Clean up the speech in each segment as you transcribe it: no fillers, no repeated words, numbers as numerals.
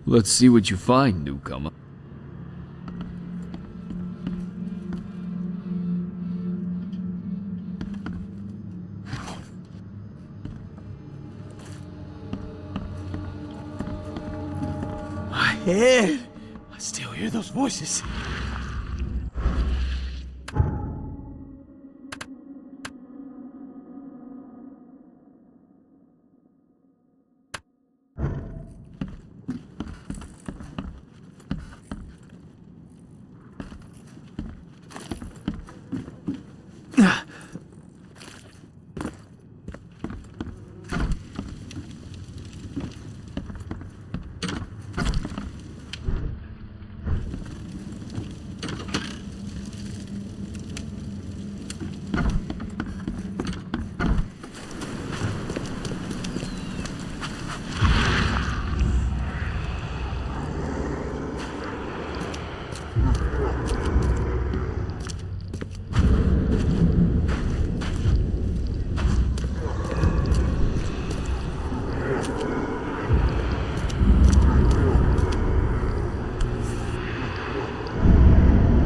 Let's see what you find, newcomer. My head! I still hear those voices.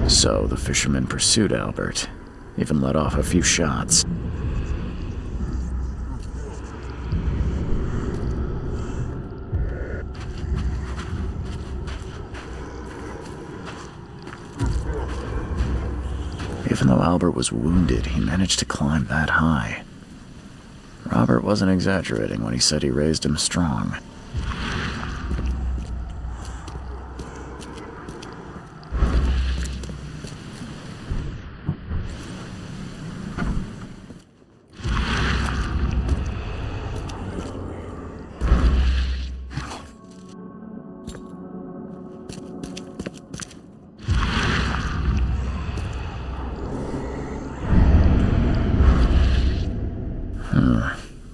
So the fisherman pursued Albert, even let off a few shots. Even though Albert was wounded, he managed to climb that high. Robert wasn't exaggerating when he said he raised him strong.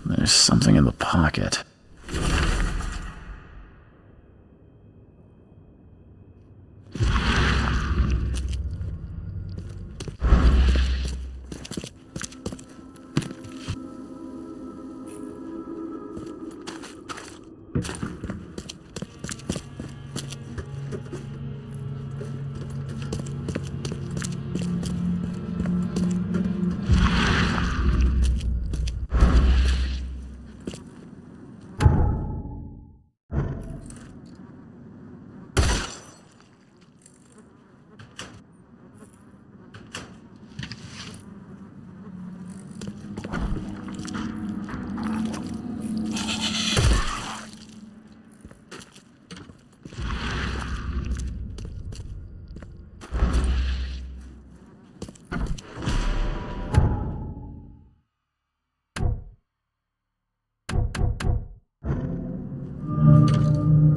There's something in the pocket.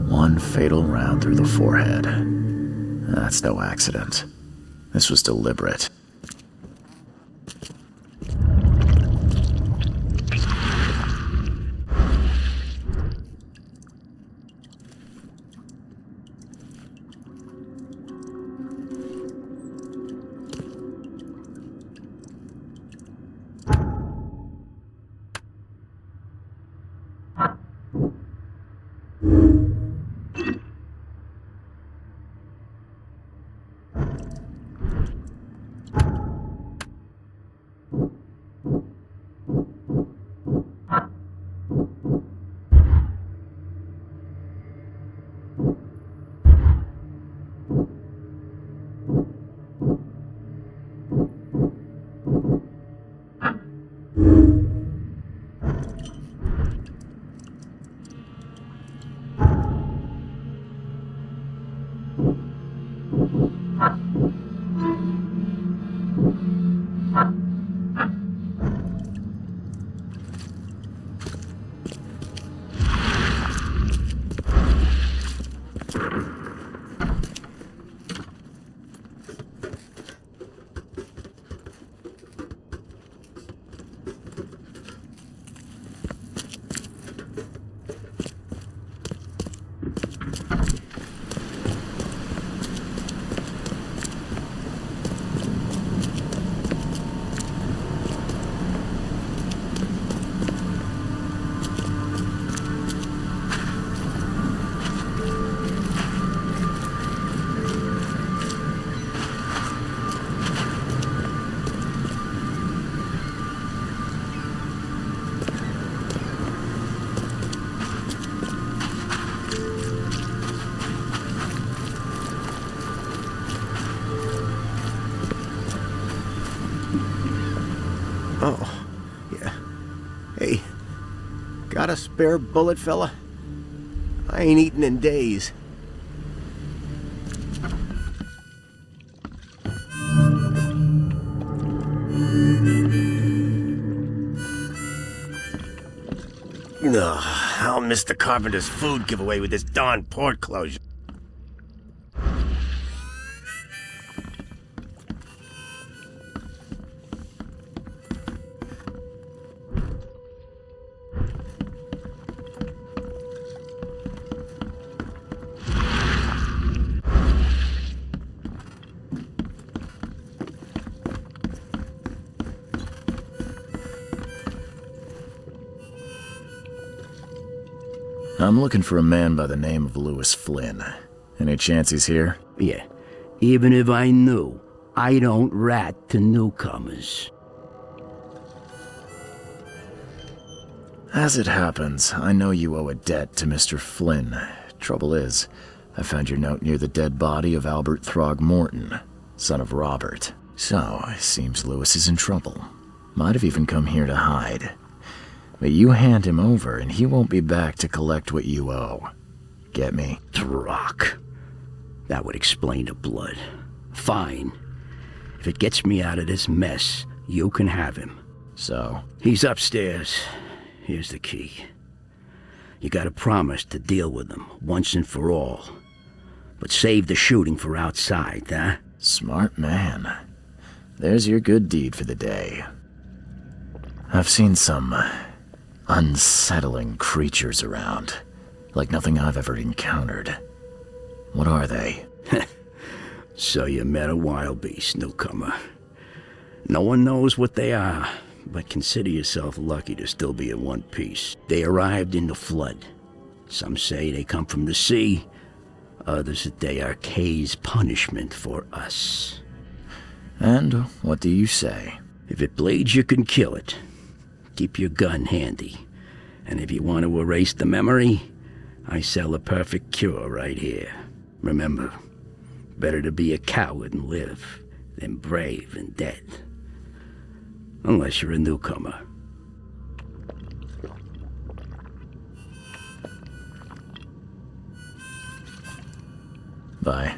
One fatal round through the forehead. That's no accident. This was deliberate. Oh, yeah. Hey, got a spare bullet, fella? I ain't eaten in days. Ugh, I'll miss the carpenter's food giveaway with this darn port closure. I'm looking for a man by the name of Lewis Flynn. Any chance he's here? Yeah. Even if I knew, I don't rat to newcomers. As it happens, I know you owe a debt to Mr. Flynn. Trouble is, I found your note near the dead body of Albert Throgmorton, son of Robert. So, it seems Lewis is in trouble. Might have even come here to hide. But you hand him over and he won't be back to collect what you owe. Get me? Throck. That would explain the blood. Fine. If it gets me out of this mess, you can have him. So? He's upstairs. Here's the key. You gotta promise to deal with him once and for all. But save the shooting for outside, huh? Smart man. There's your good deed for the day. I've seen some unsettling creatures around, like nothing I've ever encountered. What are they? So you met a wild beast, newcomer. No one knows what they are, but consider yourself lucky to still be in one piece. They arrived in the flood. Some say they come from the sea, others that they are Kay's punishment for us. And what do you say? If it bleeds, you can kill it. Keep your gun handy. And if you want to erase the memory, I sell a perfect cure right here. Remember, better to be a coward and live than brave and dead. Unless you're a newcomer. Bye.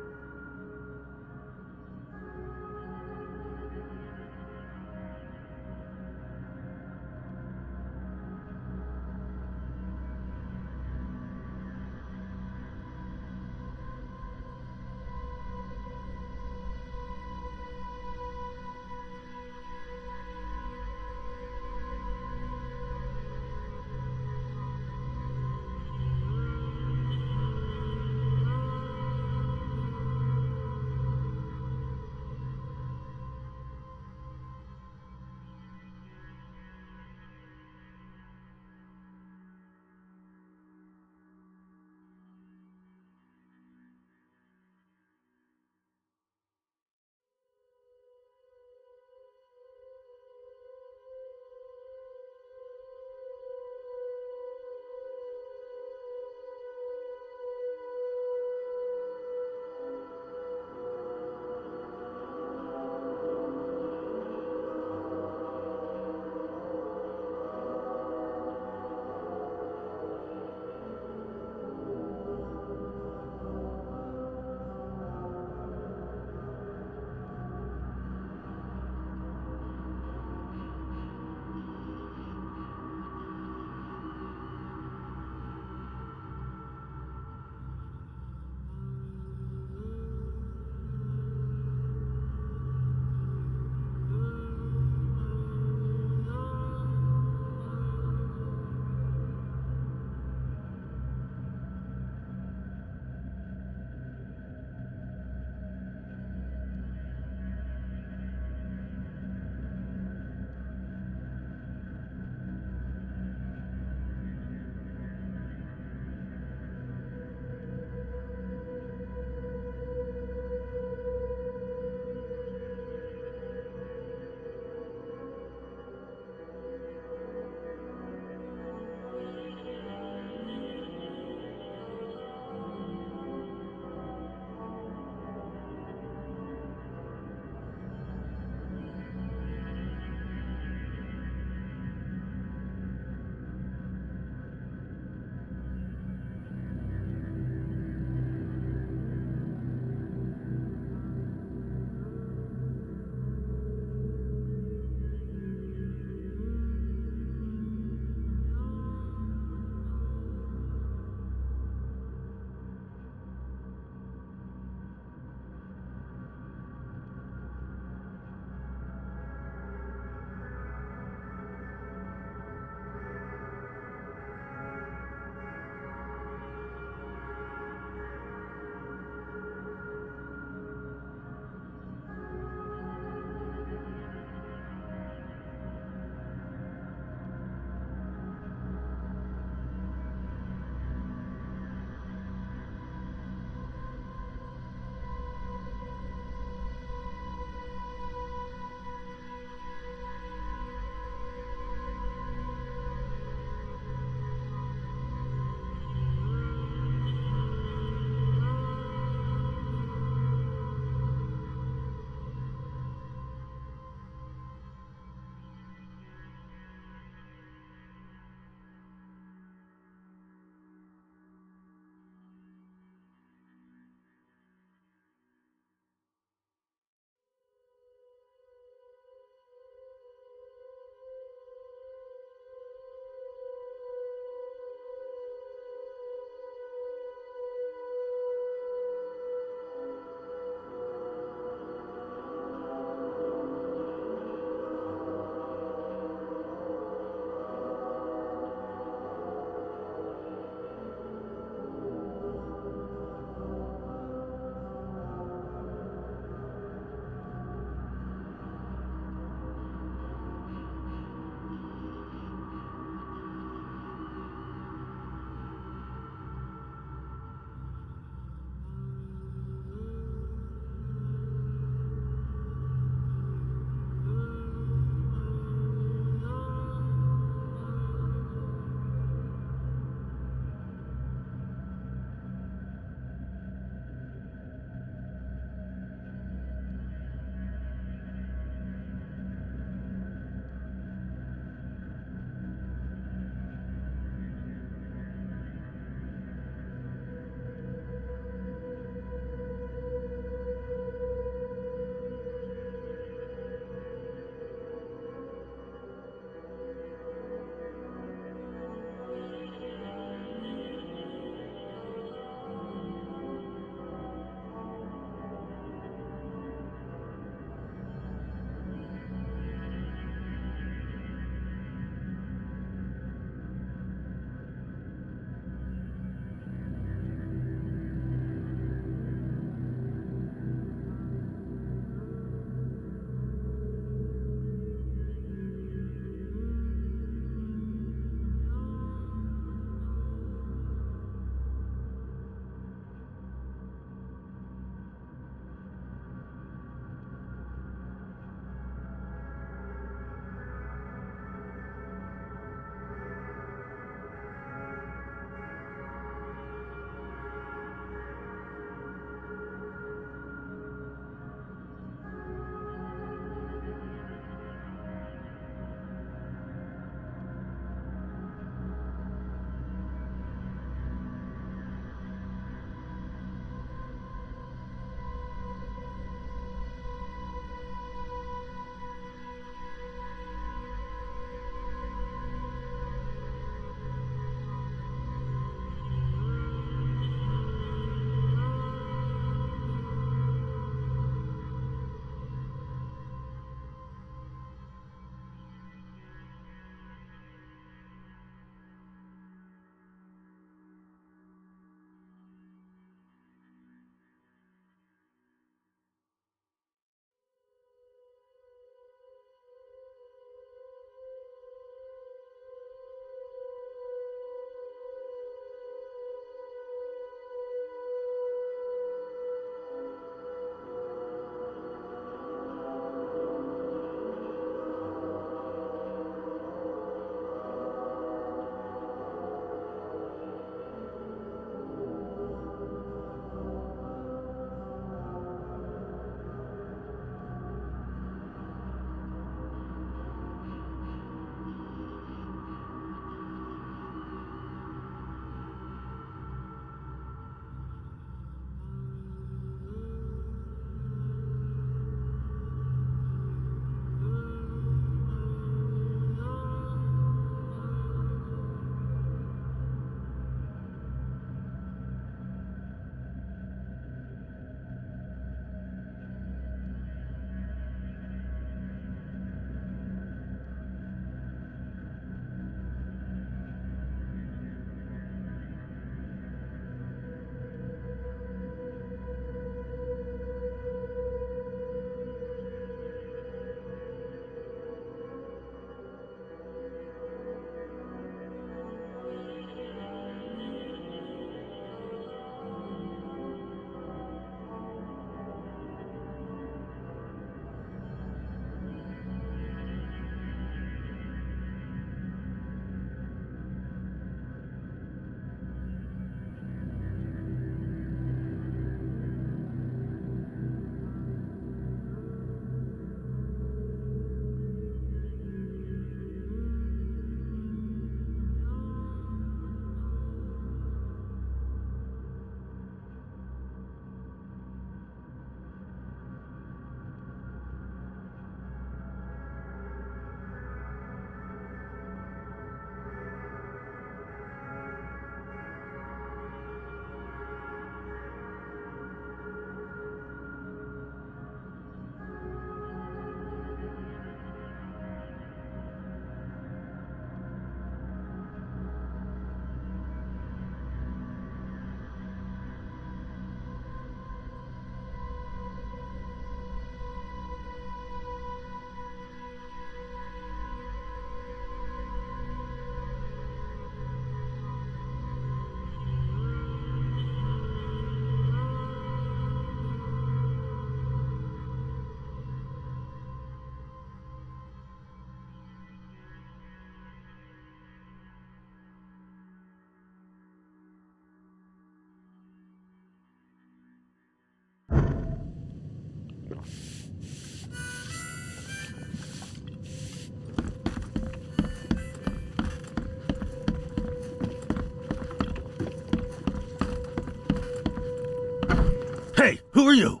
Hey, who are you?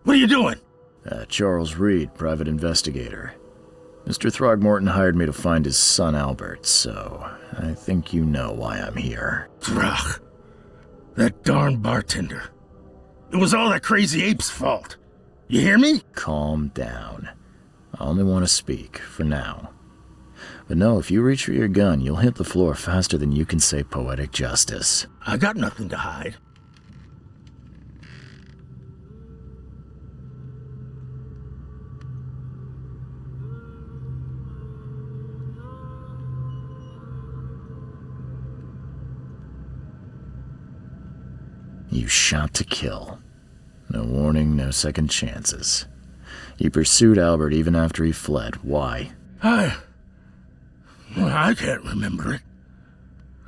What are you doing? Charles Reed, private investigator. Mr. Throgmorton hired me to find his son Albert, so I think you know why I'm here. Throg. That darn bartender. It was all that crazy ape's fault. You hear me? Calm down. I only want to speak, for now. But no, if you reach for your gun, you'll hit the floor faster than you can say poetic justice. I got nothing to hide. You shot to kill. No warning, no second chances. You pursued Albert even after he fled. Why? I can't remember it.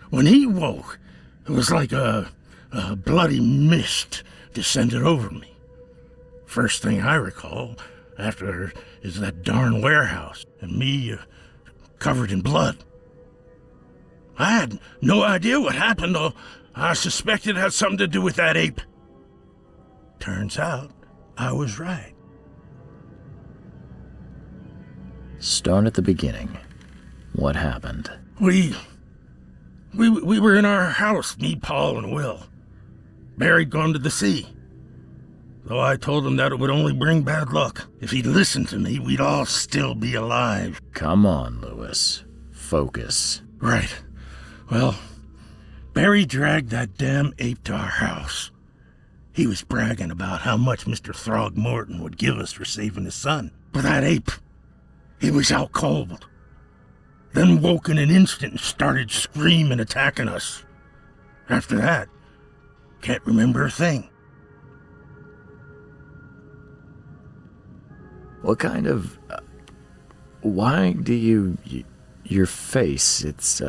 When he woke, it was like a bloody mist descended over me. First thing I recall after is that darn warehouse and me covered in blood. I had no idea what happened, though. I suspected it had something to do with that ape. Turns out, I was right. Start at the beginning. What happened? We were in our house, me, Paul, and Will. Barry'd gone to the sea. Though I told him that it would only bring bad luck. If he'd listened to me, we'd all still be alive. Come on, Lewis. Focus. Right. Well, Barry dragged that damn ape to our house. He was bragging about how much Mr. Throgmorton would give us for saving his son. But that ape, he was out cold. Then woke in an instant and started screaming, attacking us. After that, can't remember a thing. What kind of... why do you... your face, it's,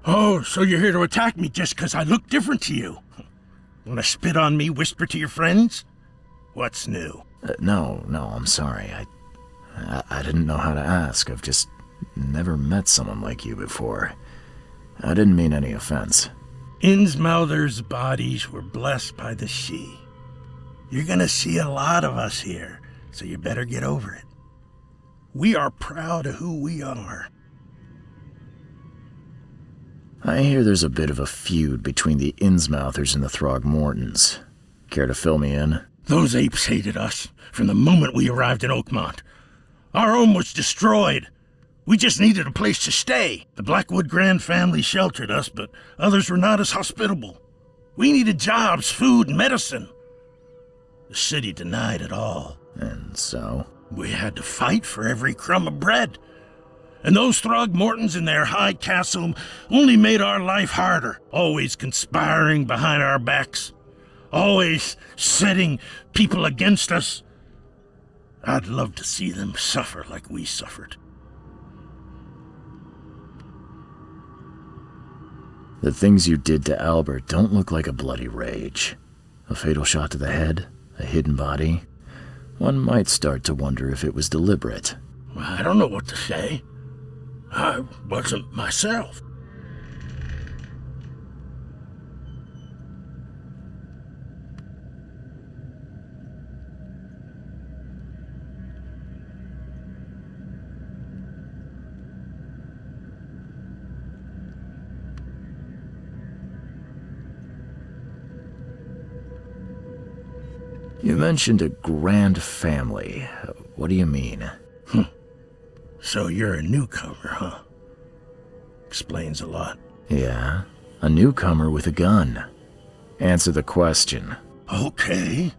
Oh, so you're here to attack me just 'cause I look different to you? Wanna spit on me, whisper to your friends? What's new? No, I'm sorry. I didn't know how to ask. I've just never met someone like you before. I didn't mean any offense. Innsmouther's bodies were blessed by the she. You're gonna see a lot of us here, so you better get over it. We are proud of who we are. I hear there's a bit of a feud between the Innsmouthers and the Throgmortons. Care to fill me in? Those apes hated us from the moment we arrived in Oakmont. Our home was destroyed. We just needed a place to stay. The Blackwood Grand family sheltered us, but others were not as hospitable. We needed jobs, food, and medicine. The city denied it all. And so? We had to fight for every crumb of bread. And those Throgmortons in their high castle only made our life harder, always conspiring behind our backs, always setting people against us. I'd love to see them suffer like we suffered. The things you did to Albert don't look like a bloody rage. A fatal shot to the head, a hidden body. One might start to wonder if it was deliberate. I don't know what to say. I wasn't myself. You mentioned a grand family. What do you mean? So you're a newcomer, huh? Explains a lot. Yeah, a newcomer with a gun. Answer the question. Okay.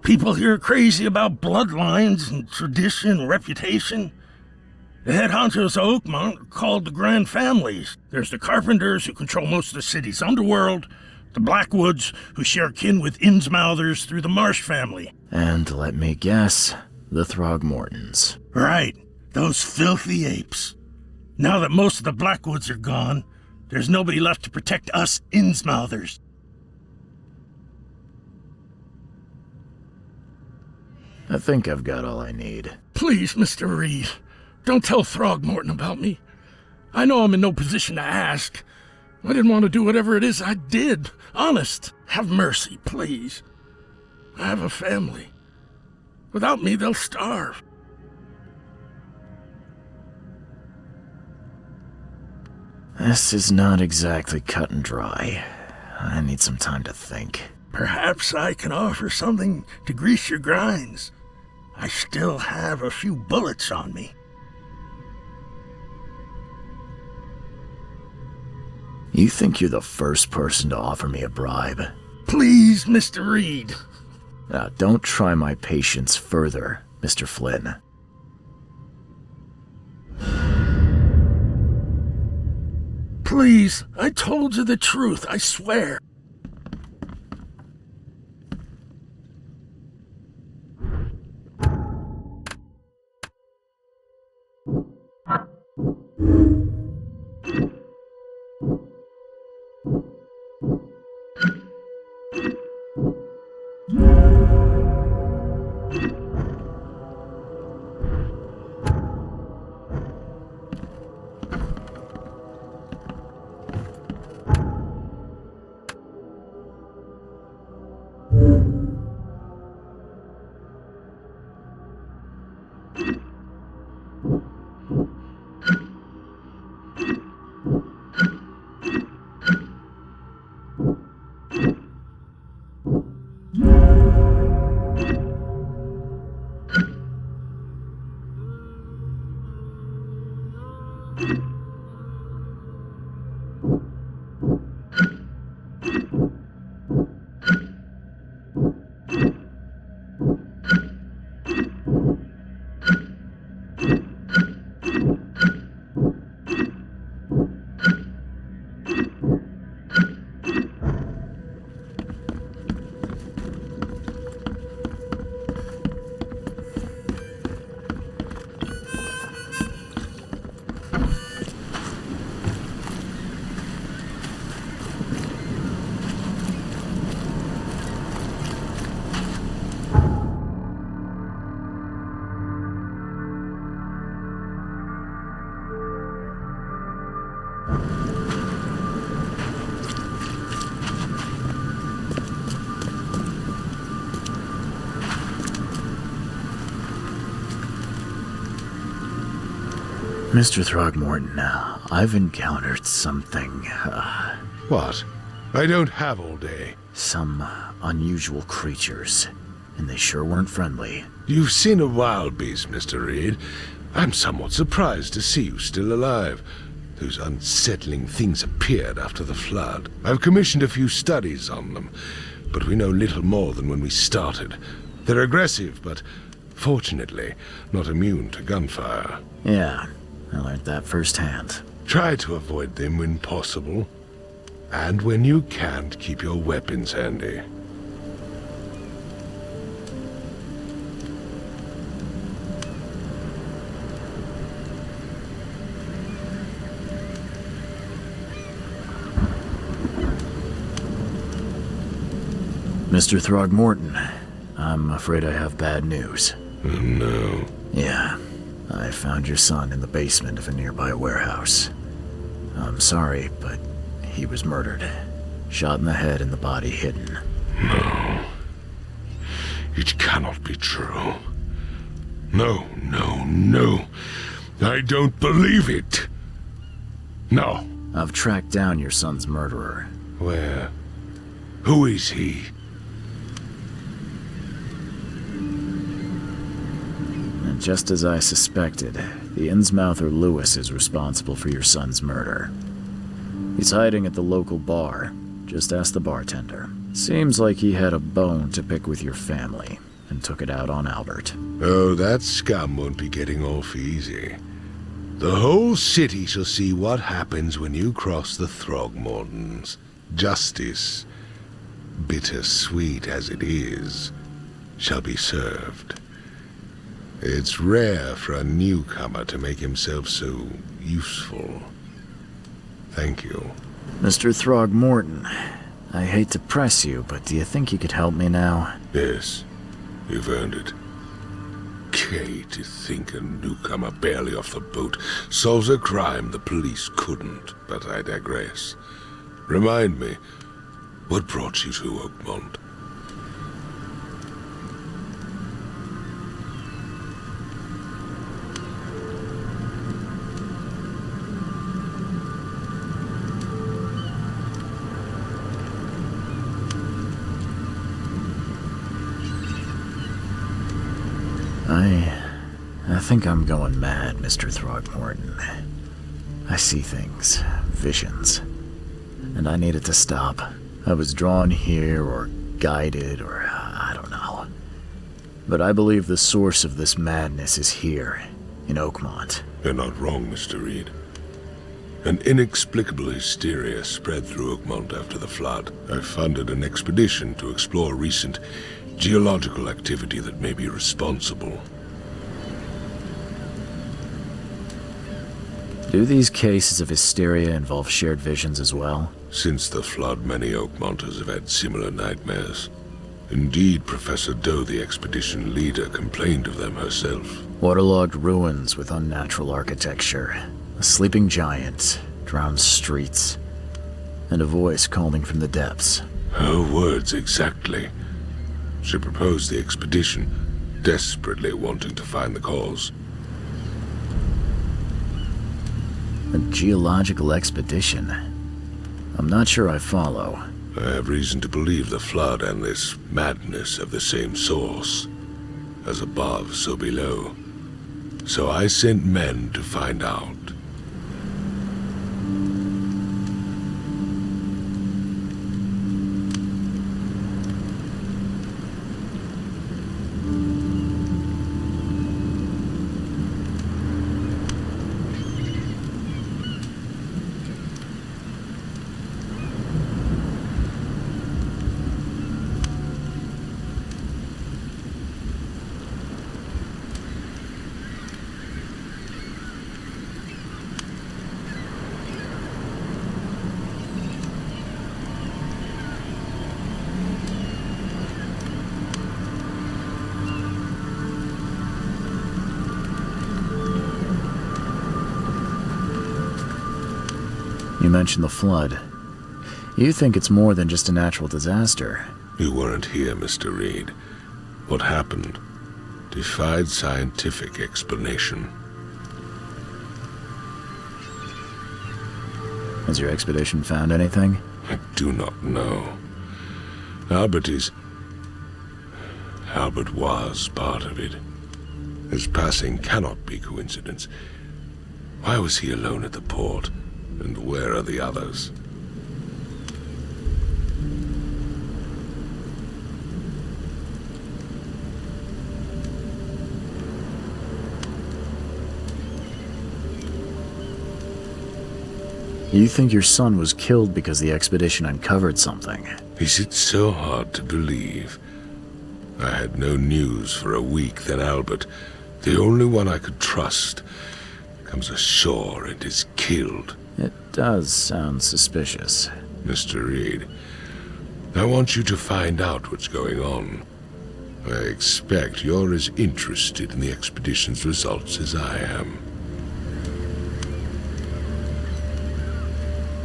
People here are crazy about bloodlines and tradition and reputation. The head honchos of Oakmont are called the Grand Families. There's the Carpenters, who control most of the city's underworld, the Blackwoods, who share kin with Innsmouthers through the Marsh family. And let me guess, the Throgmortons. Right, those filthy apes. Now that most of the Blackwoods are gone, there's nobody left to protect us Innsmouthers. I think I've got all I need. Please, Mr. Reed, don't tell Throgmorton about me. I know I'm in no position to ask. I didn't want to do whatever it is I did. Honest. Have mercy, please. I have a family. Without me, they'll starve. This is not exactly cut and dry. I need some time to think. Perhaps I can offer something to grease your grinds. I still have a few bullets on me. You think you're the first person to offer me a bribe? Please, Mr. Reed. Now, don't try my patience further, Mr. Flynn. Please, I told you the truth, I swear. Mr. Throgmorton, I've encountered something, What? I don't have all day. some unusual creatures, and they sure weren't friendly. You've seen a wild beast, Mr. Reed. I'm somewhat surprised to see you still alive. Those unsettling things appeared after the flood. I've commissioned a few studies on them, but we know little more than when we started. They're aggressive, but fortunately not immune to gunfire. Yeah, I learned that firsthand. Try to avoid them when possible. And when you can't, keep your weapons handy. Mr. Throgmorton, I'm afraid I have bad news. Oh, no. Yeah, I found your son in the basement of a nearby warehouse. I'm sorry, but he was murdered. Shot in the head and the body hidden. No. It cannot be true. No, no, no. I don't believe it. No. I've tracked down your son's murderer. Where? Who is he? And just as I suspected, the Innsmouther Lewis is responsible for your son's murder. He's hiding at the local bar. Just ask the bartender. Seems like he had a bone to pick with your family, and took it out on Albert. Oh, that scum won't be getting off easy. The whole city shall see what happens when you cross the Throgmortons. Justice, bittersweet as it is, shall be served. It's rare for a newcomer to make himself so useful. Thank you. Mr. Throgmorton, I hate to press you, but do you think you could help me now? Yes, you've earned it. okay to think a newcomer barely off the boat solves a crime the police couldn't, but I digress. Remind me, what brought you to Oakmont? I think I'm going mad, Mr. Throgmorton. I see things, visions, and I needed to stop. I was drawn here, or guided, or I don't know. But I believe the source of this madness is here, in Oakmont. You're not wrong, Mr. Reed. An inexplicable hysteria spread through Oakmont after the flood. I funded an expedition to explore recent geological activity that may be responsible. Do these cases of hysteria involve shared visions as well? Since the flood, many Oakmonters have had similar nightmares. Indeed, Professor Doe, the expedition leader, complained of them herself. Waterlogged ruins with unnatural architecture, a sleeping giant, drowned streets, and a voice calling from the depths. Her words exactly. She proposed the expedition, desperately wanting to find the cause. A geological expedition? I'm not sure I follow. I have reason to believe the flood and this madness have the same source. As above, so below. So I sent men to find out. You mentioned the flood. You think it's more than just a natural disaster? You weren't here, Mr. Reed. What happened defied scientific explanation. Has your expedition found anything? I do not know. Albert was part of it. His passing cannot be coincidence. Why was he alone at the port? And where are the others? You think your son was killed because the expedition uncovered something? Is it so hard to believe? I had no news for a week, then Albert, the only one I could trust, comes ashore and is killed. It does sound suspicious. Mr. Reed, I want you to find out what's going on. I expect you're as interested in the expedition's results as I am.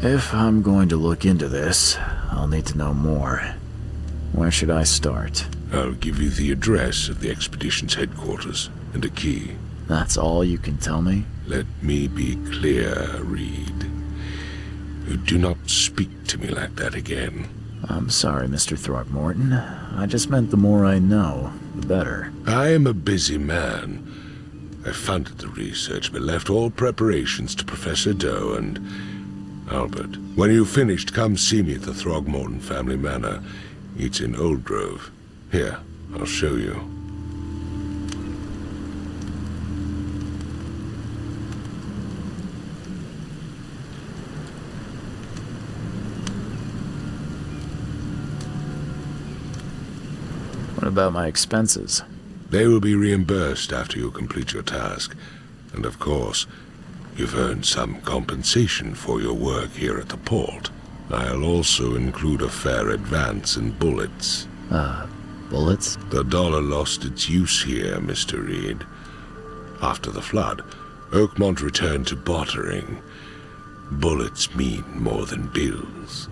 If I'm going to look into this, I'll need to know more. Where should I start? I'll give you the address of the expedition's headquarters and a key. That's all you can tell me? Let me be clear, Reed. You do not speak to me like that again. I'm sorry, Mr. Throgmorton. I just meant the more I know, the better. I am a busy man. I funded the research, but left all preparations to Professor Doe and Albert. When you've finished, come see me at the Throgmorton family manor. It's in Old Grove. Here, I'll show you. What about my expenses? They will be reimbursed after you complete your task. And of course, you've earned some compensation for your work here at the port. I'll also include a fair advance in bullets. Bullets? The dollar lost its use here, Mr. Reed. After the flood, Oakmont returned to bartering. Bullets mean more than bills.